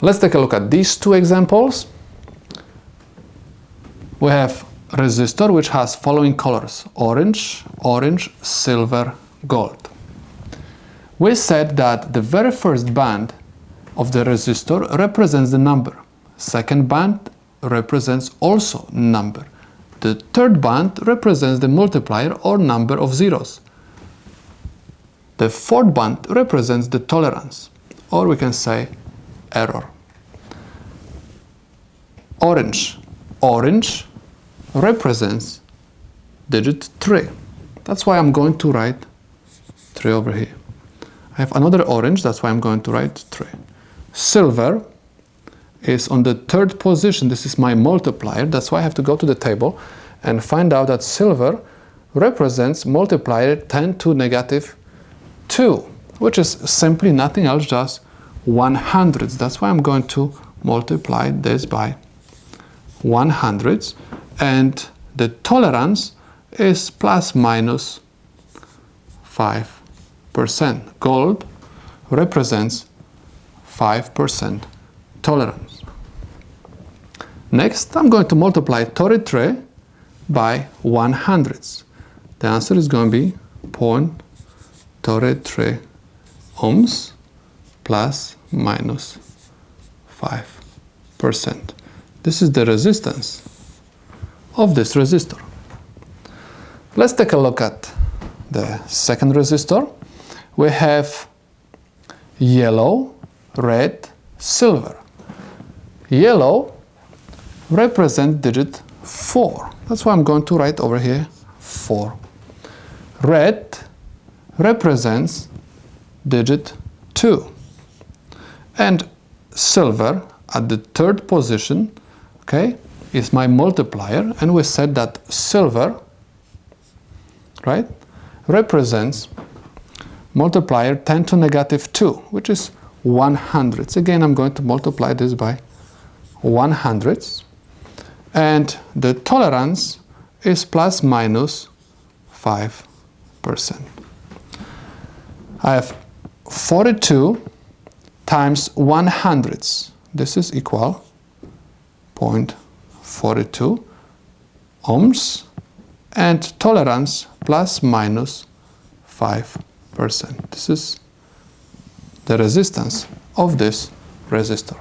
Let's take a look at these two examples. We have resistor which has following colors: orange, orange, silver, gold. We said that the very first band of the resistor represents the number. Second band represents also number. The third band represents the multiplier or number of zeros. The fourth band represents the tolerance, or we can say error. Orange. Orange represents digit 3. That's why I'm going to write 3 over here. I have another orange, that's why I'm going to write 3. Silver is on the third position. This is my multiplier. That's why I have to go to the table and find out that silver represents multiplier 10 to negative 2, which is simply nothing else, just 100. That's why I'm going to multiply this by 100, and the tolerance is plus minus 5%. Gold represents 5% tolerance. Next, I'm going to multiply 33 by 100. The answer is going to be 0.33 ohms plus minus 5%. This is the resistance of this resistor. Let's take a look at the second resistor. We have yellow, red, silver. Yellow represents digit 4. That's why I'm going to write over here 4. Red represents digit 2. And silver at the third position, okay, is my multiplier, and we said that silver, right, represents multiplier 10 to negative 2, which is 100. Again, I'm going to multiply this by 100, and the tolerance is plus minus 5%. I have 42 times 100. This is equal 0.42 ohms, and tolerance plus minus 5%. This is the resistance of this resistor.